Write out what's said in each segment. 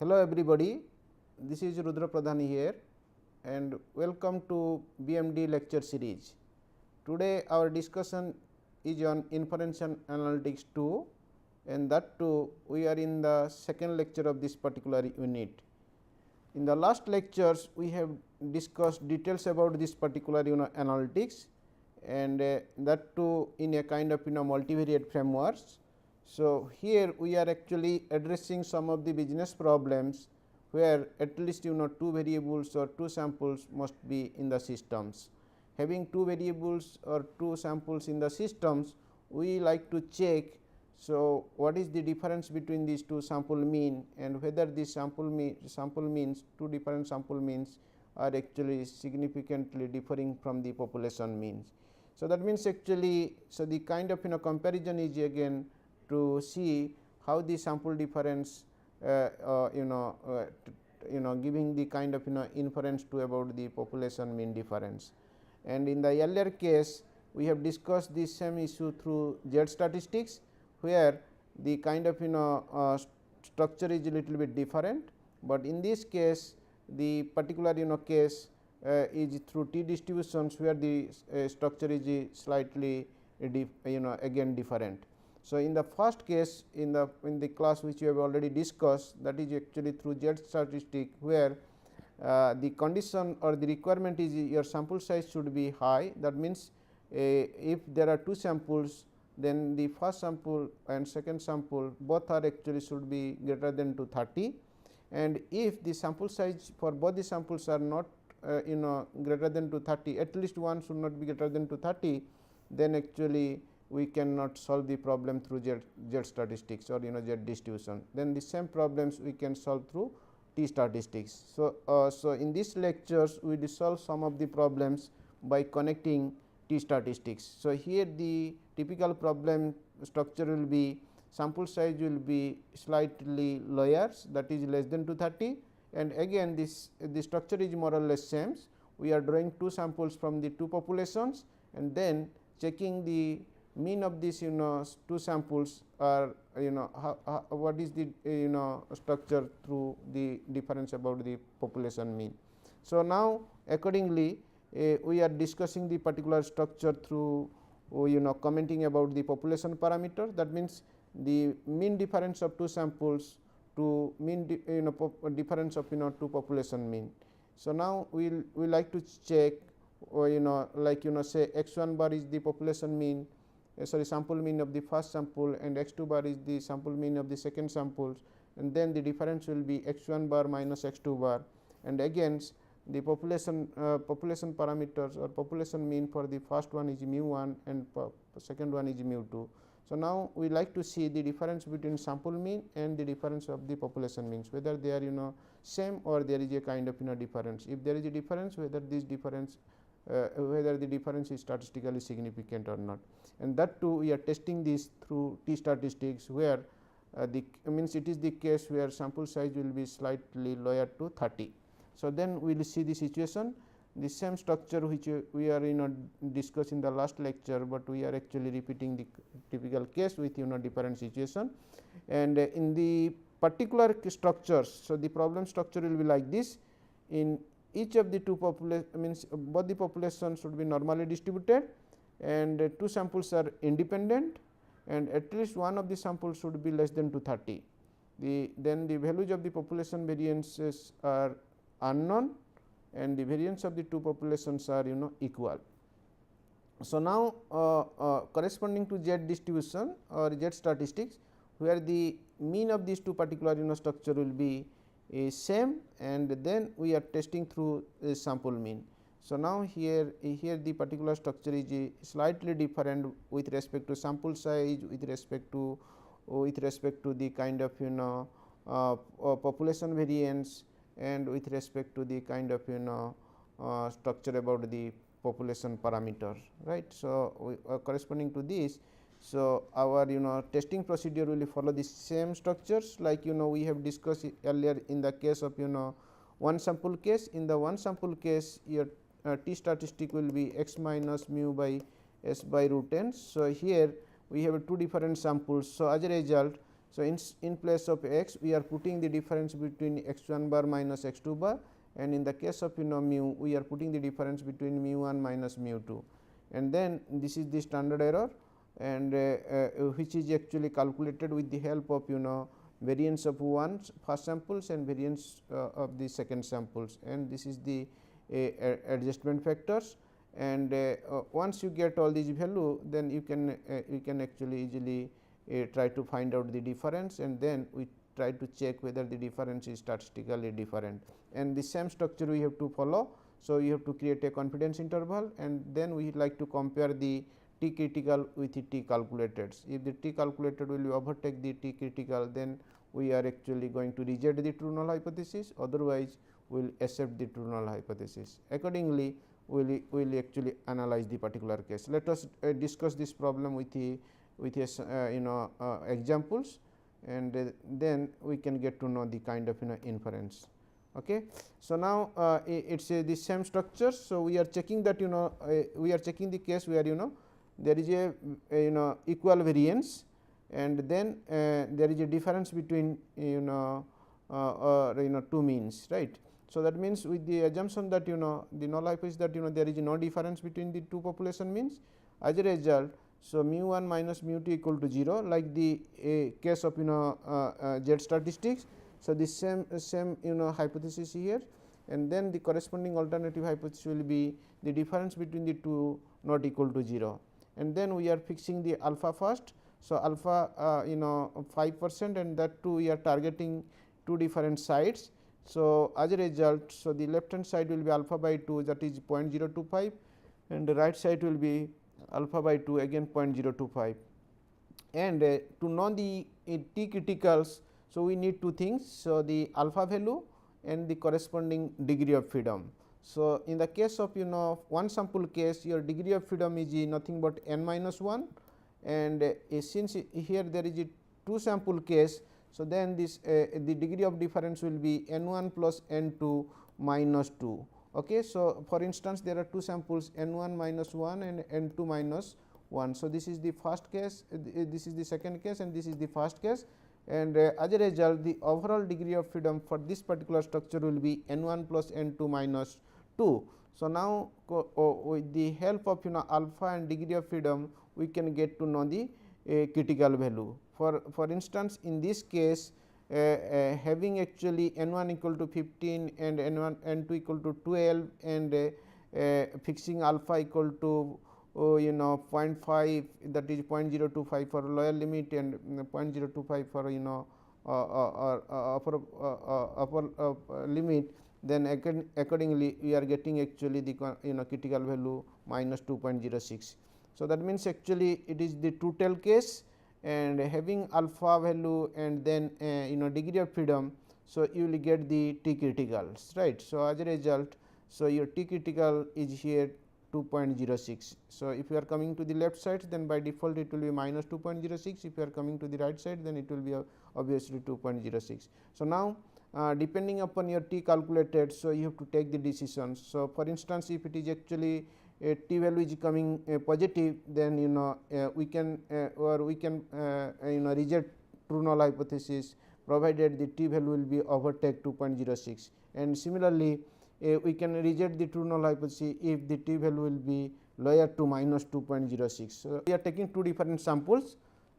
Hello everybody, this is Rudra Pradhani here and welcome to BMD lecture series. Today our discussion is on Inferential Analytics 2 and that too we are in the second lecture of this particular unit. In the last lectures we have discussed details about this particular analytics and that too in a kind of multivariate frameworks. So, here we are actually addressing some of the business problems where at least two variables or two samples must be in the systems. Having two variables or two samples in the systems, we like to check. So, what is the difference between these two sample mean and whether this sample means two different sample means are actually significantly differing from the population means. So, that means actually, so the kind of comparison is again to see how the sample difference giving the kind of inference to about the population mean difference. And in the earlier case we have discussed this same issue through Z statistics, where the kind of structure is a little bit different, but in this case the particular case is through T distributions where the structure is slightly again different. So, in the first case in the class which we have already discussed, that is actually through Z statistic, where the condition or the requirement is your sample size should be high. That means, if there are two samples, then the first sample and second sample both are actually should be greater than to 30, and if the sample size for both the samples are not greater than to 30, at least one should not be greater than to 30, then actually we cannot solve the problem through Z statistics or Z distribution. Then the same problems we can solve through T statistics. So, in these lectures we will solve some of the problems by connecting T statistics. So, here the typical problem structure will be sample size will be slightly lower, that is less than to 30, and again this the structure is more or less same. We are drawing two samples from the two populations and then checking the mean of these two samples are what is the structure through the difference about the population mean. So, now accordingly we are discussing the particular structure through commenting about the population parameter. That means, the mean difference of two samples to mean difference of two population mean. So, now we like to check like say x 1 bar is the population mean, sample mean of the first sample, and x 2 bar is the sample mean of the second samples, and then the difference will be x 1 bar minus x 2 bar, and again the population parameters or population mean for the first one is mu 1 and second one is mu 2. So, now we like to see the difference between sample mean and the difference of the population means, whether they are same or there is a kind of difference. If there is a difference, whether this difference whether the difference is statistically significant or not, and that too we are testing this through T statistics, where the means it is the case where sample size will be slightly lower to 30. So, then we will see the situation, the same structure which we are discussed in the last lecture, but we are actually repeating the typical case with different situation, and in the particular structures. So, the problem structure will be like this. In each of the two means both the populations should be normally distributed and two samples are independent, and at least one of the samples should be less than to 30. Then the values of the population variances are unknown and the variance of the two populations are equal. So, now corresponding to Z distribution or Z statistics, where the mean of these two particular structure will be same, and then we are testing through sample mean. So, now here the particular structure is slightly different with respect to sample size, with respect to the kind of population variance, and with respect to the kind of structure about the population parameter, right. So, corresponding to this, so our testing procedure will follow the same structures like we have discussed earlier in the case of one sample case. In the one sample case, your T statistic will be x minus mu by s by root n. So, here we have two different samples. So, as a result, So, in place of x we are putting the difference between x 1 bar minus x 2 bar, and in the case of mu we are putting the difference between mu 1 minus mu 2, and then this is the standard error, and which is actually calculated with the help of variance of one first samples and variance of the second samples, and this is the adjustment factors. And once you get all these value, then you can actually easily try to find out the difference, and then we try to check whether the difference is statistically different, and the same structure we have to follow. So, you have to create a confidence interval, and then we like to compare the T critical with the T calculated. If the T calculated will overtake the T critical, then we are actually going to reject the true null hypothesis, otherwise we will accept the true null hypothesis. Accordingly, we will actually analyze the particular case. Let us discuss this problem with the examples, and then we can get to know the kind of inference. Okay. So, now it is the same structure. So, we are checking that we are checking the case where there is a equal variance, and then there is a difference between two means, right. So, that means with the assumption that the null hypothesis that there is no difference between the two population means, as a result. So, mu 1 minus mu 2 equal to 0, like the case of Z statistics. So, this same hypothesis here, and then the corresponding alternative hypothesis will be the difference between the two not equal to 0, and then we are fixing the alpha first. So, alpha 5%, and that too we are targeting two different sides. So, as a result, so the left hand side will be alpha by 2, that is 0.025, and the right side will be alpha by 2, again 0.025, and to know the T criticals. So, we need two things. So, the alpha value and the corresponding degree of freedom. So, in the case of one sample case, your degree of freedom is nothing but n minus 1, and since here there is a two sample case. So, then this the degree of difference will be n 1 plus n 2 minus 2. Okay. So, for instance, there are two samples n 1 minus 1 and n 2 minus 1. So, this is the first case, this is the second case, and this is the first case, and as a result the overall degree of freedom for this particular structure will be n 1 plus n 2 minus 2. So, now with the help of alpha and degree of freedom, we can get to know the critical value. For instance, in this case having actually n 1 equal to 15 and n 2 equal to 12, and fixing alpha equal to 0.5, that is 0.025 for lower limit, and 0.025 for upper limit, then accordingly we are getting actually the critical value minus 2.06. So, that means actually it is the true tail case, and having alpha value and then degree of freedom. So, you will get the T criticals, right. So, as a result, so your T critical is here 2.06. So, if you are coming to the left side, then by default it will be minus 2.06. If you are coming to the right side, then it will be obviously 2.06. So, now depending upon your T calculated, so you have to take the decisions. So, for instance, if it is actually a T value is coming positive, then we can reject true null hypothesis, provided the T value will be overtake 2.06, and similarly we can reject the true null hypothesis if the T value will be lower to minus 2.06. So, we are taking two different samples,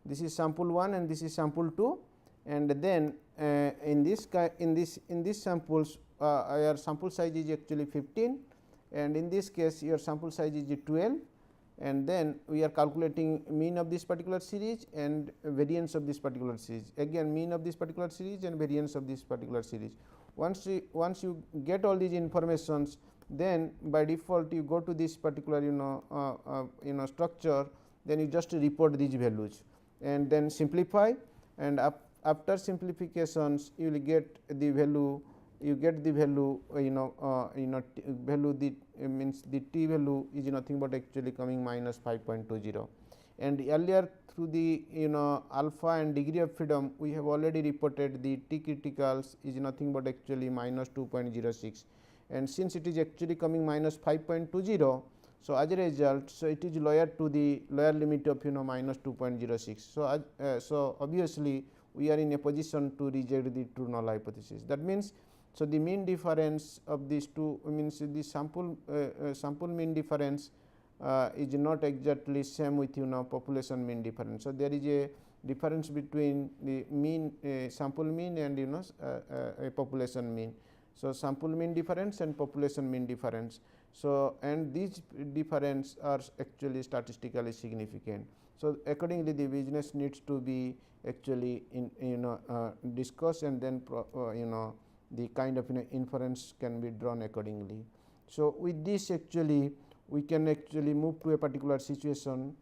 this is sample 1 and this is sample 2, and then in this samples your sample size is actually 15, and in this case your sample size is 12, and then we are calculating mean of this particular series and variance of this particular series, again mean of this particular series and variance of this particular series. Once you get all these informations, then by default you go to this particular structure, then you just report these values and then simplify, and after simplifications you will get the value, value the means the T value is nothing but actually coming minus 5.20, and earlier through the alpha and degree of freedom we have already reported the T criticals is nothing but actually minus 2.06, and since it is actually coming minus 5.20. So, as a result, so it is lower to the lower limit of minus 2.06. So, so obviously we are in a position to reject the true null hypothesis. That means, so the mean difference of these two means the sample mean difference is not exactly same with population mean difference. So, there is a difference between the mean sample mean and a population mean. So, sample mean difference and population mean difference. So, and these difference are actually statistically significant. So, accordingly the business needs to be actually discussed, and then the kind of inference can be drawn accordingly. So, with this actually we can actually move to a particular situation.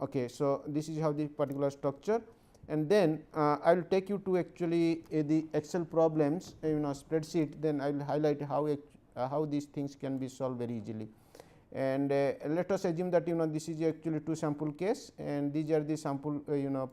Okay, so, this is how the particular structure, and then I will take you to actually the Excel problems spreadsheet, then I will highlight how these things can be solved very easily. And let us assume that this is actually two sample case, and these are the sample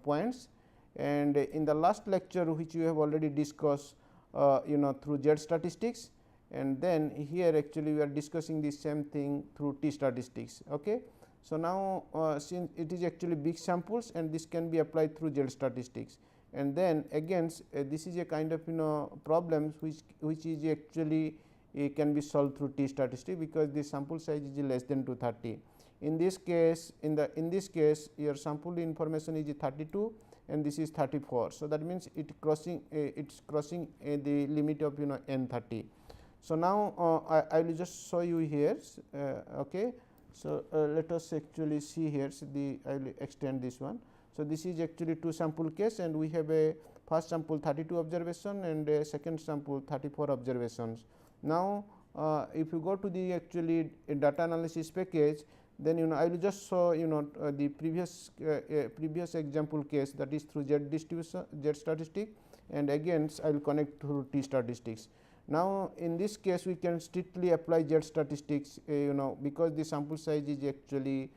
points, and in the last lecture which we have already discussed through Z statistics, and then here actually we are discussing the same thing through T statistics. Okay. So, now since it is actually big samples, and this can be applied through Z statistics, and then again this is a kind of problems which is actually can be solved through T statistics, because the sample size is less than 230. In this case, in this case your sample information is 32 and this is 34. So, that means it's crossing the limit of n30. So, now I will just show you here. Okay. So, let us actually see here. So, I will extend this one. So, this is actually two sample case, and we have a first sample 32 observation and a second sample 34 observations. Now, if you go to the actually data analysis package, then I will just show the previous example case, that is through Z distribution, Z statistic, and again I will connect through T statistics. Now, in this case we can strictly apply Z statistics because the sample size is actually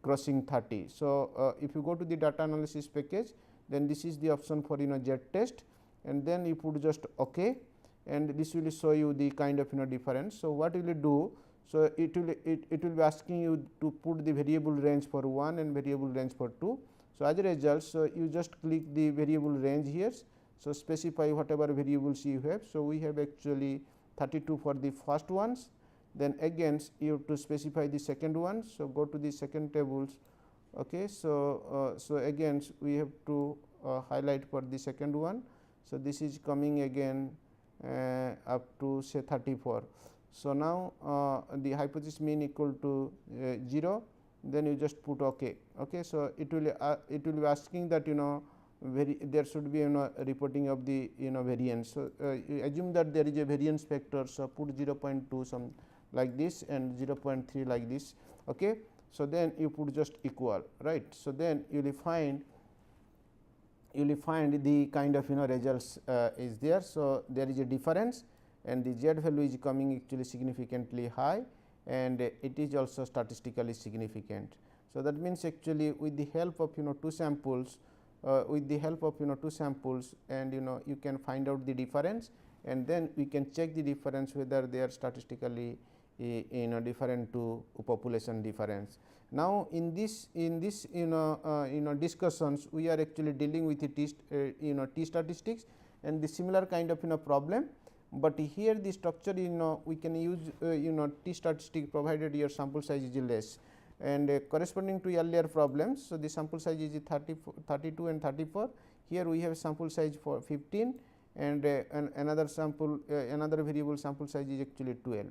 crossing 30. So, if you go to the data analysis package, then this is the option for Z test, and then you put just OK, and this will show you the kind of difference. So, what will you do? So, it will be asking you to put the variable range for 1 and variable range for 2. So, as a result, so you just click the variable range here. So, specify whatever variables you have. So, we have actually 32 for the first ones, then again you have to specify the second one. So, go to the second tables. Okay. So, so again we have to highlight for the second one. So, this is coming again up to say 34. So, now the hypothesis mean equal to 0, then you just put OK. Okay. So, it will be asking that there should be reporting of the variance. So, you assume that there is a variance factor. So, put 0.2 some like this and 0.3 like this. Okay. So, then you put just equal, right. So, then you will find the kind of results is there. So, there is a difference, and the Z value is coming actually significantly high, and it is also statistically significant. So, that means actually with the help of two samples, and you can find out the difference, and then we can check the difference whether they are statistically different to population difference. Now, in this discussions, we are actually dealing with the T statistics and the similar kind of problem, but here the structure we can use T statistic provided your sample size is less, and corresponding to earlier problems. So, the sample size is 32 and 34. Here we have sample size for 15, and another sample another variable sample size is actually 12.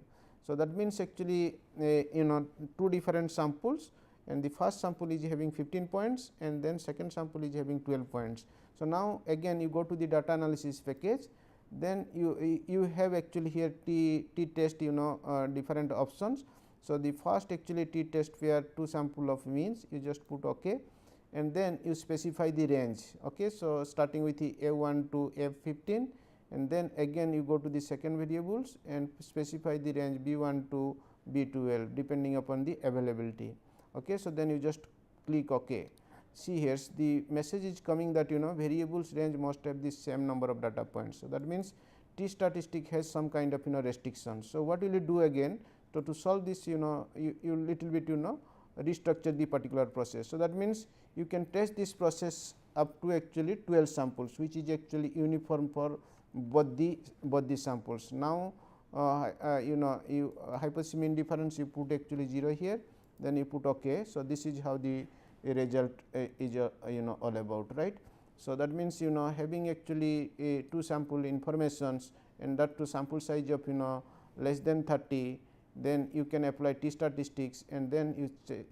So, that means actually two different samples, and the first sample is having 15 points and then second sample is having 12 points. So, now again you go to the data analysis package, then you have actually here T test different options. So, the first actually T test where two sample of means, you just put OK, and then you specify the range. Okay. So, starting with the A1 to F15, and then again you go to the second variables and specify the range B1 to B12 depending upon the availability. Okay. So, then you just click OK. See here the message is coming that variables range must have the same number of data points. So, that means T statistic has some kind of restrictions. So, what will you do again? So, to solve this you little bit restructure the particular process. So, that means you can test this process up to actually 12 samples, which is actually uniform for both the samples. Now, you know, you hypothesis mean difference you put actually 0 here, then you put OK. So, this is how the result is you know all about, right. So, that means you know having actually a 2 sample informations and that to sample size of you know less than 30, then you can apply t statistics and then you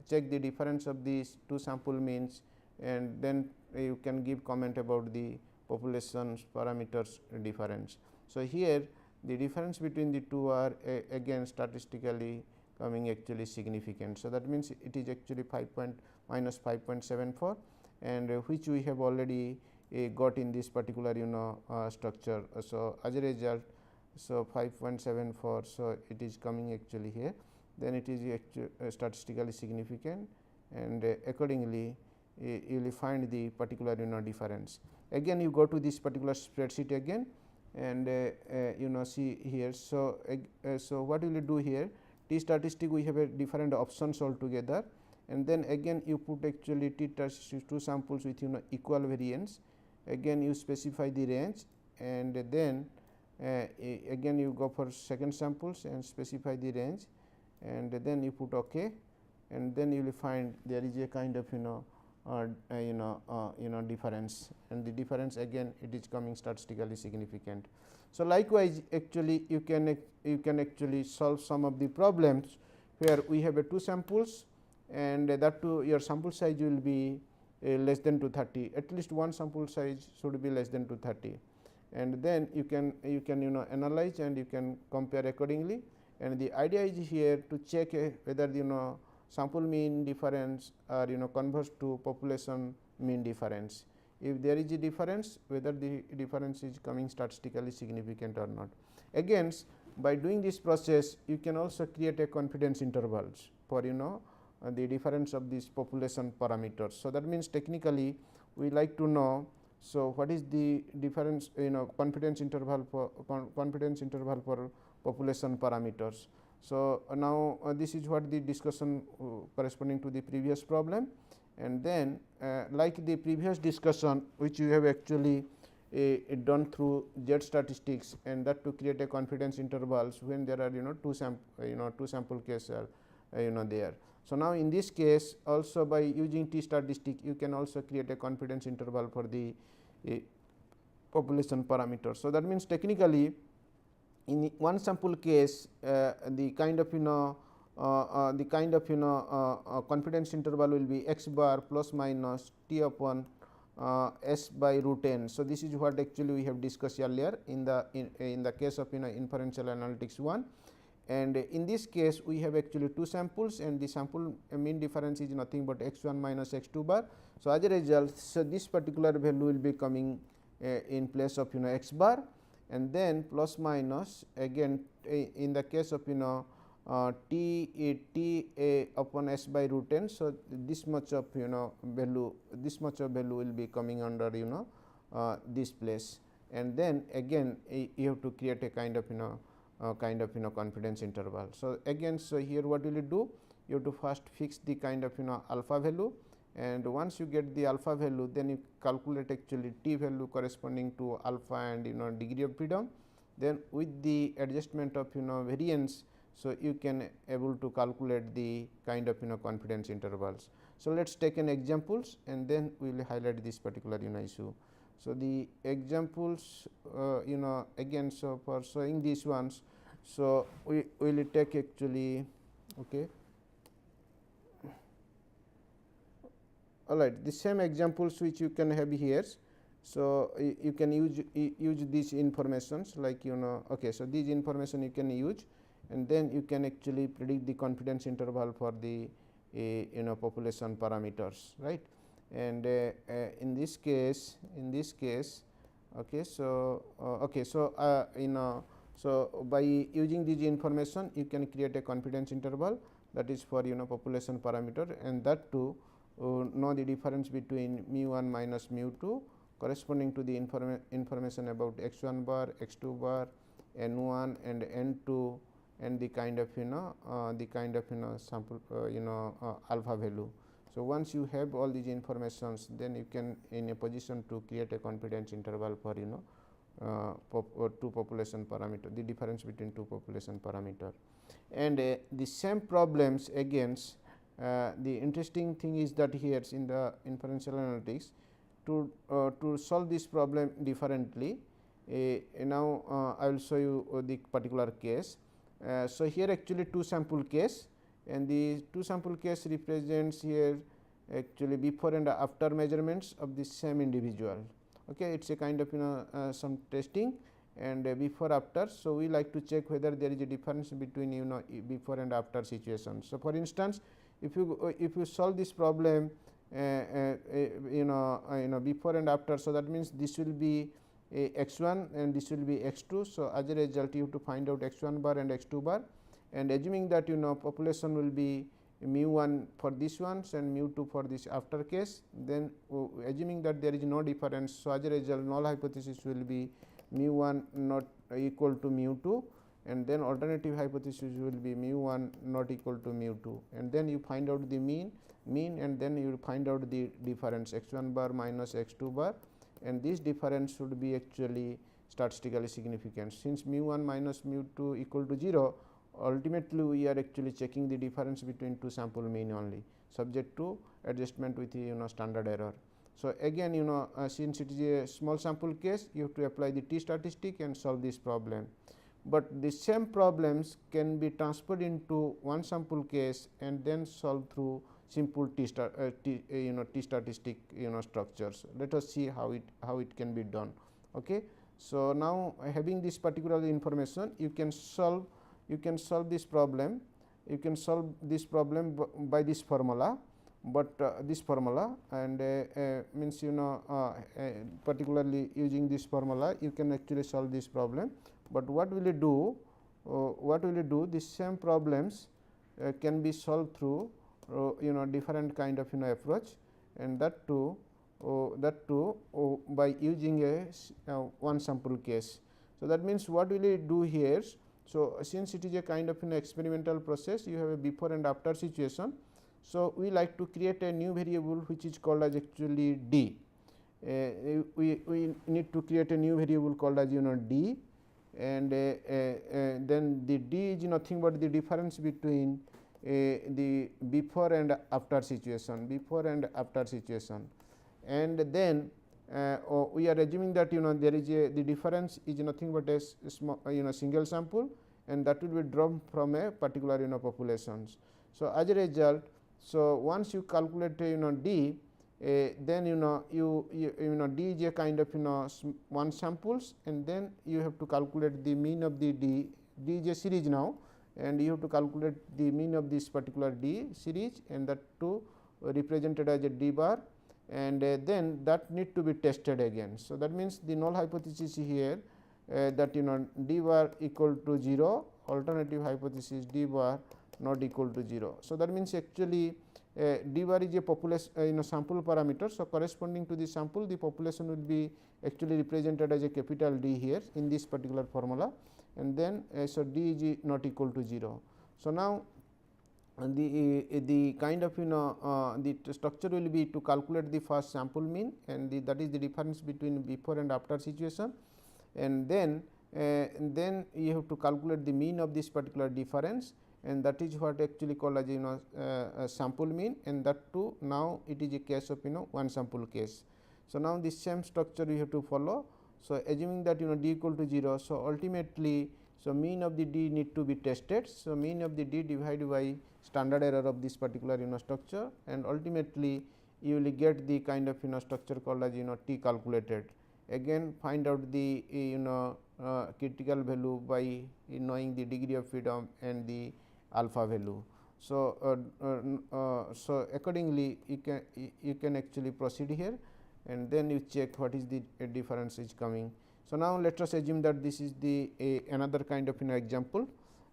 check the difference of these 2 sample means, and then you can give comment about the population parameters difference. So, here the difference between the two are again statistically coming actually significant. So, that means it is actually minus 5.74 and which we have already got in this particular you know structure. So, as a result, so 5.74, so it is coming actually here, then it is statistically significant, and accordingly you will find the particular you know difference. Again you go to this particular spreadsheet again and you know see here. So, so what will you do here, t statistic we have a different options altogether, and then again you put actually t statistic 2 samples with you know equal variance, again you specify the range, and then again you go for second samples and specify the range, and then you put OK, and then you will find there is a kind of you know difference, and the difference again it is coming statistically significant. So, likewise actually you can actually solve some of the problems where we have a 2 samples and that too your sample size will be less than 230, at least one sample size should be less than 230, and then you can you know analyze and you can compare accordingly, and the idea is here to check whether you know sample mean difference or you know converge to population mean difference. If there is a difference, whether the difference is coming statistically significant or not. Again, by doing this process you can also create a confidence intervals for you know the difference of these population parameters. So, that means technically we like to know, so what is the difference you know confidence interval for population parameters. So, now this is what the discussion corresponding to the previous problem, and then like the previous discussion which you have actually done through Z statistics, and that to create a confidence intervals when there are you know two sample cases are you know there. So, now in this case also by using t statistic you can also create a confidence interval for the population parameters. So, that means technically in one sample case the kind of you know confidence interval will be x bar plus minus t upon s by root n. So, this is what actually we have discussed earlier in the case of you know inferential analytics 1, and in this case we have actually 2 samples and the sample mean difference is nothing but x 1 minus x 2 bar. So, as a result, so this particular value will be coming in place of you know x bar, and then plus minus again in the case of you know t upon s by root n. So, this much of you know value will be coming under you know this place, and then again you have to create a kind of you know confidence interval. So, again so here what will you do, you have to first fix the kind of you know alpha value, and once you get the alpha value then you calculate actually t value corresponding to alpha and you know degree of freedom, then with the adjustment of you know variance. So, you can able to calculate the kind of you know confidence intervals. So, let us take an examples and then we will highlight this particular you know issue. So, the examples you know again, so for showing these ones, so we will take actually okay. All right, the same examples which you can have here. So, you can use these informations like you know okay. So, these information you can use, and then you can actually predict the confidence interval for the you know population parameters, right. And in this case okay. So, okay. So, you know so by using this information you can create a confidence interval that is for you know population parameter, and that too know the difference between mu 1 minus mu 2 corresponding to the information about x 1 bar, x 2 bar, n 1 and n 2, and the kind of you know sample alpha value. So, once you have all these informations, then you can in a position to create a confidence interval for two population parameter, the difference between two population parameter. And the same problems again, the interesting thing is that here in the inferential analytics, to solve this problem differently, now I will show you the particular case. So, here actually two sample case, and the two sample case represents here actually before and after measurements of the same individual. Okay, it is a kind of some testing and before after. So, we like to check whether there is a difference between before and after situation. So, for instance, if you solve this problem before and after. So, that means this will be x 1 and this will be x 2. So, as a result you have to find out x 1 bar and x 2 bar, and assuming that population will be mu 1 for this ones and mu 2 for this after case, then assuming that there is no difference. So, as a result null hypothesis will be mu 1 not equal to mu 2, and then alternative hypothesis will be mu 1 not equal to mu 2, and then you find out the mean, and then you will find out the difference x 1 bar minus x 2 bar, and this difference should be actually statistically significant. Since mu 1 minus mu 2 equal to 0, ultimately we are actually checking the difference between two sample mean only, subject to adjustment with standard error. So, again since it is a small sample case, you have to apply the t statistic and solve this problem, but the same problems can be transferred into one sample case and then solved through simple t statistic structures. Let us see how it can be done. Okay. So, now having this particular information, you can solve this problem. You can solve this problem by this formula, but this formula, and means particularly using this formula you can actually solve this problem. But what will you do? These same problems can be solved through different kind of approach, and that too by using a one sample case. So, that means what will you do here? So, since it is a kind of experimental process, you have a before and after situation. So, we like to create a new variable which is called as actually d. We need to create a new variable called as d, and then the d is nothing but the difference between the before and after situation, and then we are assuming that there is the difference is nothing but a small single sample, and that will be drawn from a particular populations. So, as a result, so once you calculate d, then d is a kind of one samples, and then you have to calculate the mean of the d. D is a series now, and you have to calculate the mean of this particular d series, and that too represented as a d bar, and then that need to be tested again. So, that means the null hypothesis here that d bar equal to 0, alternative hypothesis d bar not equal to 0. So, that means actually d bar is a population sample parameter. So, corresponding to the sample, the population will be actually represented as a capital D here in this particular formula, and then so d is not equal to 0. So, now the kind of the structure will be to calculate the first sample mean, and that is the difference between before and after situation, and then you have to calculate the mean of this particular difference, and that is what actually called as sample mean, and that too now it is a case of one sample case. So, now this same structure you have to follow. So, assuming that d equal to 0. So, ultimately, so mean of the d need to be tested. So, mean of the d divided by standard error of this particular structure, and ultimately you will get the kind of structure called as t calculated. Again find out the critical value by knowing the degree of freedom and the alpha value. So, so accordingly you can actually proceed here, and then you check what is the difference is coming. So, now let us assume that this is the another kind of example,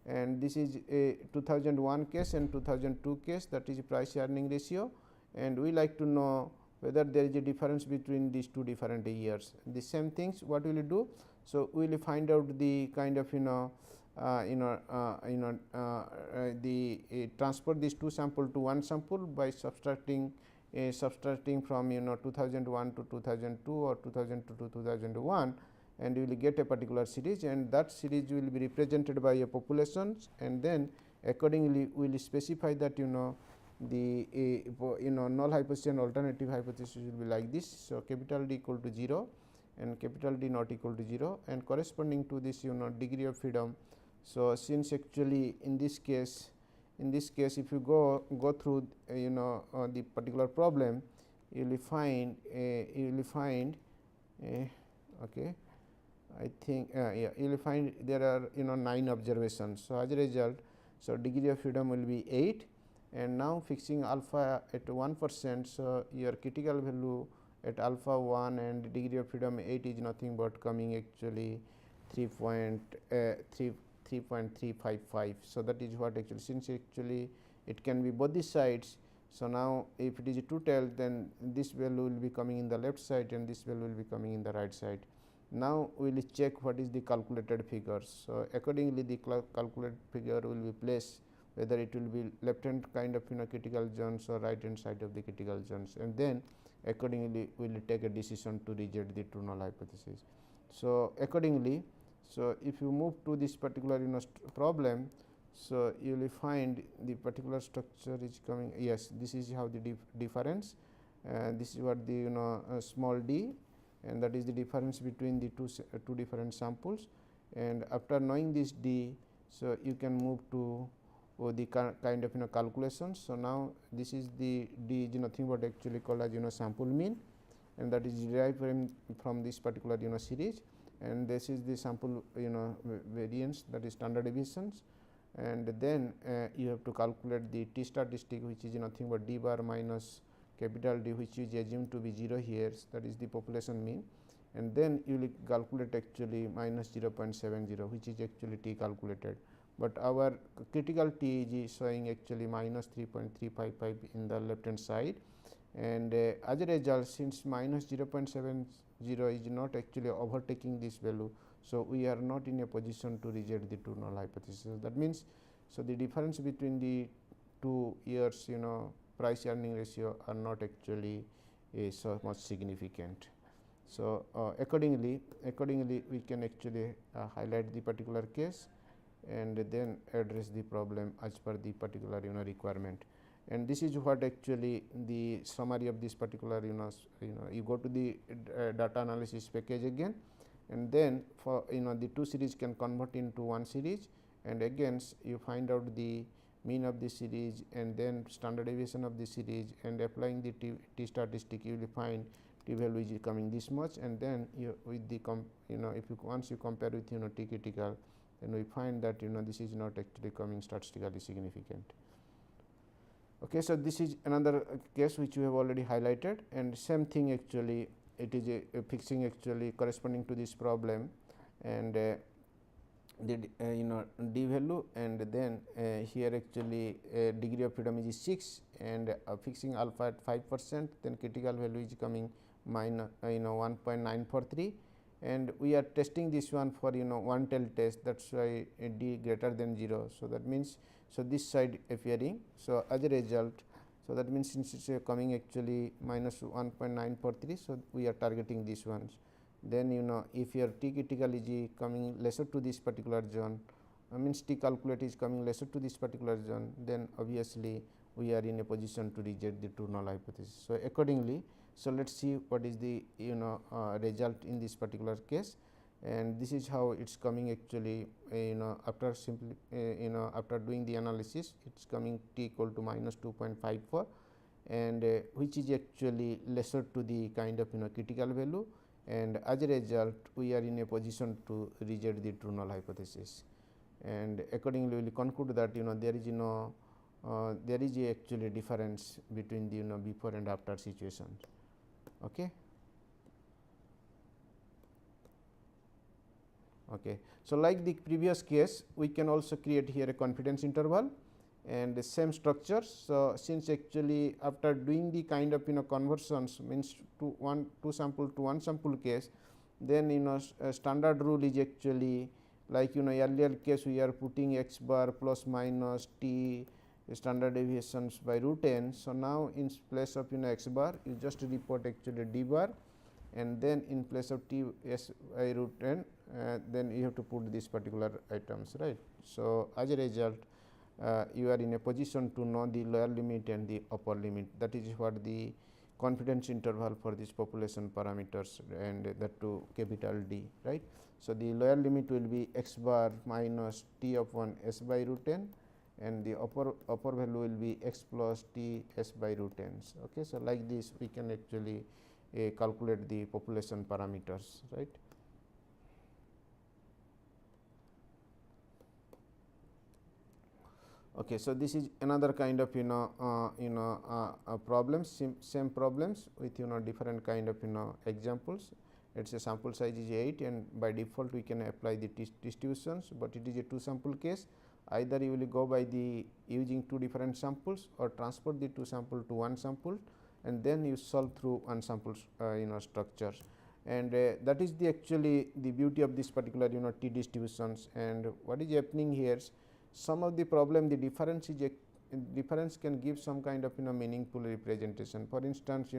and this is a 2001 case and 2002 case, that is price earning ratio, and we like to know whether there is a difference between these two different years. The same things what will you do? So, we will find out the kind of transfer these two sample to one sample by subtracting from 2001 to 2002 or 2002 to 2001, and you will get a particular series, and that series will be represented by a population, and then accordingly we will specify that the null hypothesis and alternative hypothesis will be like this. So, capital D equal to 0 and capital D not equal to 0, and corresponding to this degree of freedom. So, since actually in this case if you go through the particular problem, you will find okay, I think yeah, you will find there are 9 observations. So, as a result, so degree of freedom will be 8, and now fixing alpha at 1%. So, your critical value at alpha 1 and degree of freedom 8 is nothing but coming actually 3.355. So, that is what actually, since actually it can be both the sides. So, now if it is a two tail, then this value will be coming in the left side and this value will be coming in the right side. Now, we will check what is the calculated figures. So, accordingly the calculated figure will be placed, whether it will be left hand kind of critical zones or right hand side of the critical zones, and then accordingly we will take a decision to reject the true null hypothesis. So, accordingly, so if you move to this particular problem, so you will find the particular structure is coming. Yes, this is how the difference, this is what the small d, and that is the difference between the two different samples. And after knowing this d, so you can move to the kind of calculations. So, now this is the d is nothing but actually called as sample mean, and that is derived from this particular series, and this is the sample variance, that is standard deviations, and then you have to calculate the t statistic, which is nothing but d bar minus capital D, which is assumed to be 0 here, that is the population mean, and then you will calculate actually minus 0.70, which is actually t calculated, but our critical t is showing actually minus 3.355 in the left hand side, and as a result, since minus 0.70 is not actually overtaking this value. So, we are not in a position to reject the true null hypothesis. That means, so the difference between the 2 years price earning ratio are not actually so much significant. So, accordingly we can actually highlight the particular case and then address the problem as per the particular requirement. And this is what actually the summary of this particular you go to the data analysis package again, and then for the two series can convert into one series, and again you find out the mean of the series and then standard deviation of the series, and applying the t statistic you will find t value is coming this much, and then you with the if you once you compare with t critical, then we find that this is not actually coming statistically significant. Okay, so this is another case which we have already highlighted, and same thing actually it is a fixing actually corresponding to this problem, and the d value, and then here actually degree of freedom is 6, and fixing alpha at 5%, then critical value is coming minus 1.943, and we are testing this one for one tail test, that is why d greater than 0. So, that means, so this side appearing. So, as a result, so that means since it is coming actually minus 1.943. So, we are targeting these ones. Then if your t critical is coming lesser to this particular zone, means t calculate is coming lesser to this particular zone, then obviously we are in a position to reject the true null hypothesis. So, accordingly, so let us see what is the result in this particular case, and this is how it is coming actually after simply after doing the analysis, it is coming t equal to minus 2.54, and which is actually lesser to the kind of critical value, and as a result we are in a position to reject the true null hypothesis, and accordingly we will conclude that there is there is a actually difference between the before and after situation. Okay. Okay. So, like the previous case, we can also create here a confidence interval and the same structure. So, since actually after doing the kind of conversions, means two sample to one sample case, then standard rule is actually like earlier case we are putting x bar plus minus t standard deviations by root n. So, now in place of x bar you just report actually d bar, and then in place of t s by root n then you have to put these particular items, right. So, as a result you are in a position to know the lower limit and the upper limit, that is what the confidence interval for these population parameters, and that to capital D, right. So, the lower limit will be x bar minus t upon s by root n, and the upper value will be x plus t s by root n. Okay. So, like this we can actually calculate the population parameters, right. Okay. So, this is another kind of problems, same problems with different kind of examples. Let us say sample size is 8, and by default we can apply the distributions, but it is a 2 sample case. Either you will go by the using 2 different samples, or transfer the 2 sample to 1 sample, and then you solve through 1 sample structure. And that is the actually the beauty of this particular t distributions. And what is happening here, some of the problem the difference is difference can give some kind of meaningful representation. For instance,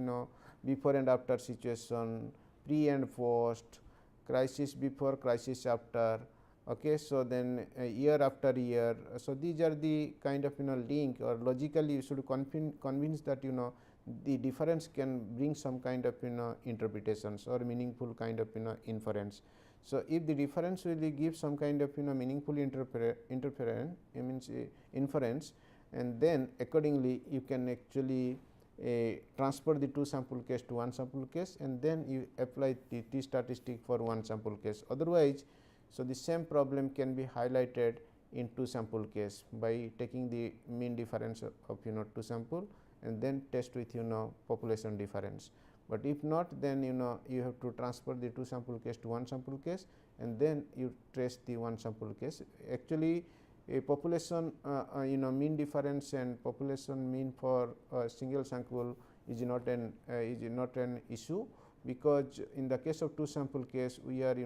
before and after situation, pre and post, crisis before, crisis after. Okay. So, then year after year. So, these are the kind of link, or logically you should convince that the difference can bring some kind of interpretations or meaningful kind of inference. So, if the difference will give some kind of meaningful interference, means inference, and then accordingly you can actually transfer the 2 sample case to 1 sample case, and then you apply the t statistic for 1 sample case. Otherwise, so the same problem can be highlighted in 2 sample case by taking the mean difference of 2 sample, and then test with population difference. But if not, then you have to transfer the 2 sample case to 1 sample case, and then you trace the 1 sample case. Actually, a population mean difference and population mean for a single sample is not an issue, because in the case of 2 sample case we are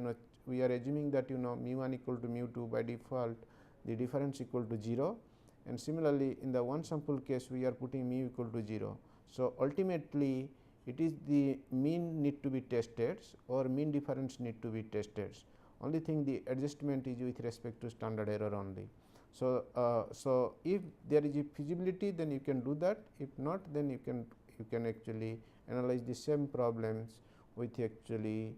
assuming that mu 1 equal to mu 2, by default the difference equal to 0, and similarly in the 1 sample case we are putting mu equal to 0. So, ultimately it is the mean need to be tested or mean difference need to be tested. Only thing the adjustment is with respect to standard error only. So, so if there is a feasibility, then you can do that. If not, then you can actually analyze the same problems with actually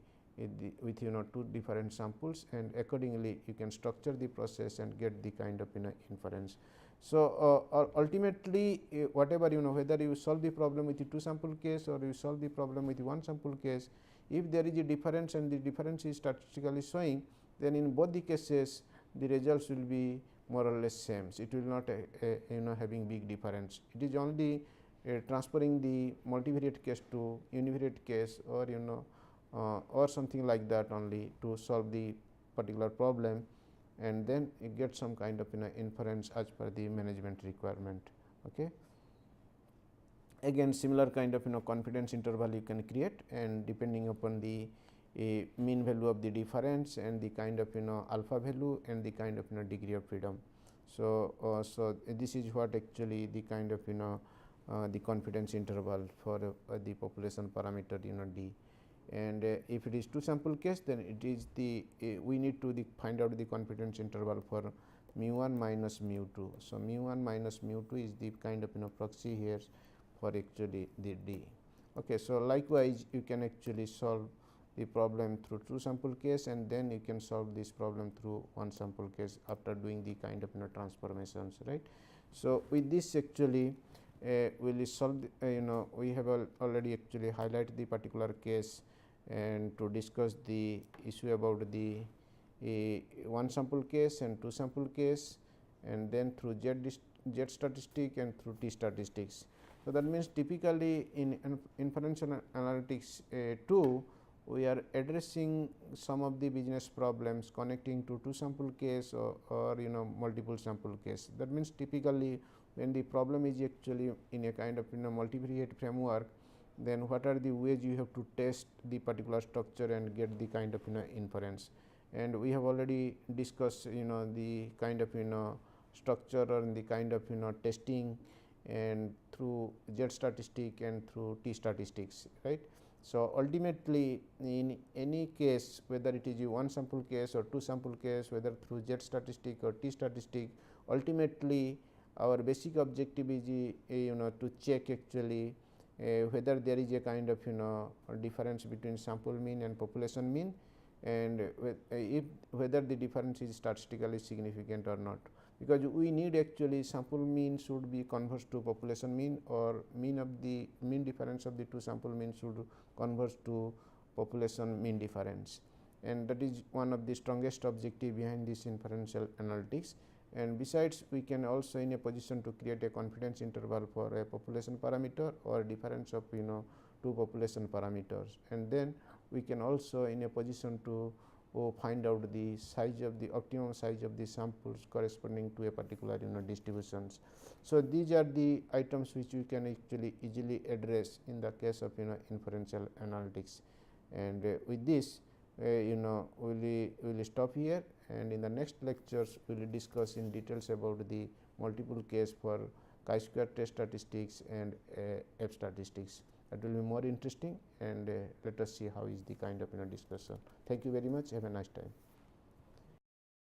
with 2 different samples, and accordingly you can structure the process and get the kind of inference. So, ultimately whatever whether you solve the problem with the 2 sample case or you solve the problem with 1 sample case, if there is a difference and the difference is statistically showing, then in both the cases the results will be more or less same. It will not having big difference. It is only transferring the multivariate case to univariate case, or something like that only to solve the particular problem, and then you get some kind of inference as per the management requirement. Okay. Again, similar kind of confidence interval you can create, and depending upon the mean value of the difference and the kind of alpha value and the kind of degree of freedom. So, so this is what actually the kind of the confidence interval for the population parameter d. And if it is 2 sample case, then it is the we need to find out the confidence interval for mu 1 minus mu 2. So, mu 1 minus mu 2 is the kind of proxy here for actually the d. Okay. So, likewise you can actually solve the problem through 2 sample case, and then you can solve this problem through 1 sample case after doing the kind of transformations, right. So, with this actually we will solve we have already actually highlighted the particular case, and to discuss the issue about the 1 sample case and 2 sample case, and then through Z statistic and through T statistics. So, that means typically in inferential analytics 2, we are addressing some of the business problems connecting to 2 sample case or multiple sample case. That means typically when the problem is actually in a kind of multivariate framework, then what are the ways you have to test the particular structure and get the kind of inference. and we have already discussed the kind of structure or the kind of testing and through Z statistic and through T statistics, right. So, ultimately in any case, whether it is a one sample case or two sample case, whether through Z statistic or T statistic, ultimately our basic objective is to check actually whether there is a kind of difference between sample mean and population mean, and if whether the difference is statistically significant or not, because we need actually sample mean should be converse to population mean, or mean difference of the two sample mean should converse to population mean difference, and that is one of the strongest objective behind this inferential analytics. And besides, we can also in a position to create a confidence interval for a population parameter or difference of two population parameters, and then we can also in a position to find out the size of the optimum size of the samples corresponding to a particular distributions. So, these are the items which we can actually easily address in the case of inferential analytics, and with this we will stop here, and in the next lectures we will discuss in details about the multiple case for chi-square test statistics and F statistics. That will be more interesting, and let us see how is the kind of discussion. Thank you very much. Have a nice time.